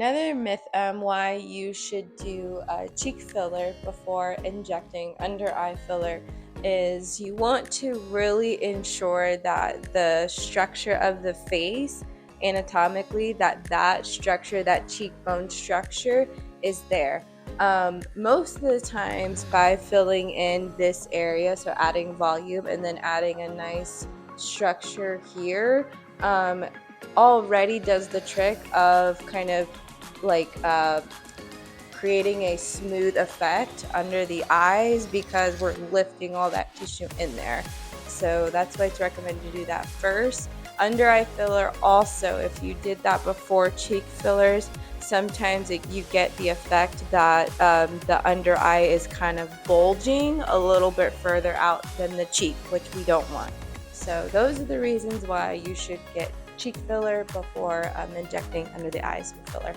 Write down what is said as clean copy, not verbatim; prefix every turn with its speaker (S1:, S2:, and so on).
S1: Another myth why you should do a cheek filler before injecting under eye filler is you want to really ensure that the structure of the face anatomically, that structure, that cheekbone structure is there. Most of the times by filling in this area, so adding volume and then adding a nice structure here, already does the trick of kind of like creating a smooth effect under the eyes because we're lifting all that tissue in there. So that's why it's recommended to do that first. Under eye filler also, if you did that before cheek fillers, sometimes you get the effect that the under eye is kind of bulging a little bit further out than the cheek, which we don't want. So those are the reasons why you should get cheek filler before injecting under the eyes with filler.